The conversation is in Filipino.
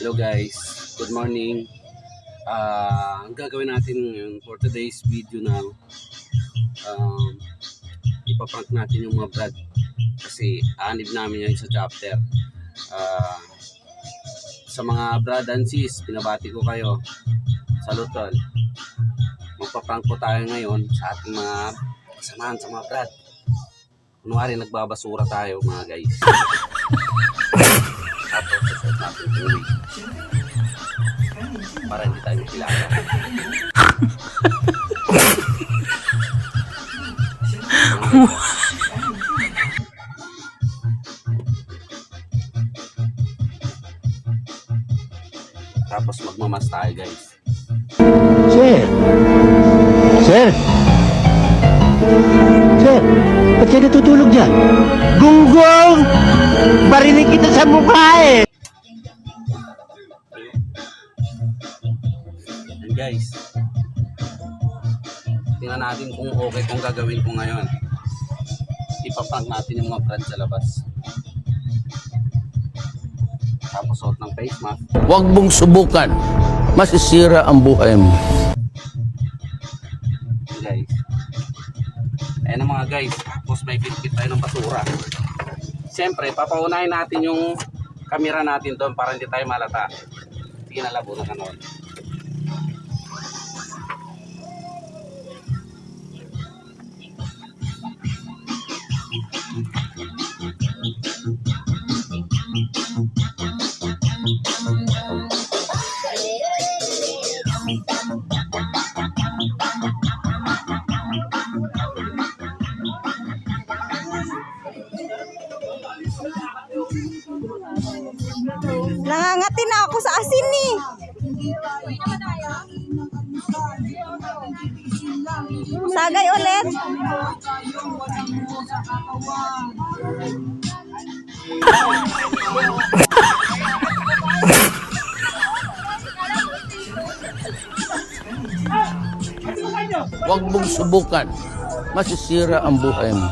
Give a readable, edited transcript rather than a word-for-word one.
Hello guys, good morning. Ang gagawin natin ngayon for today's video na ipaprank natin yung mga brad kasi aanib namin yan sa chapter. Sa mga brad and sis, pinabati ko kayo. Salutol. Magpaprank po tayo ngayon sa ating mga kasamahan sa mga brad. Kunwari nagbabasura tayo mga guys. Tapos sasot natin tuloy para hindi tayo kilala. Tapos magmamas tayo guys. Sir! Sir! Sir! Ba't kayo natutulog dyan? Gunggong! Barinig kita sa mukha eh! And guys, tingnan natin kung okay kung gagawin ko ngayon. Ipaprank natin yung mga brad sa labas. Tapos suot ng face mask. Huwag mong subukan. Masisira ang buhay mo. Guys. Ayan ang mga guys. Tapos may bitbit tayo ng basura. Siyempre, papaunahin natin yung camera natin doon para hindi tayo malata. Sige na labo na kanon. Nangangati na ako sa asin eh. Sagay ulit. Huwag mong subukan. Masisira ang buhay mo.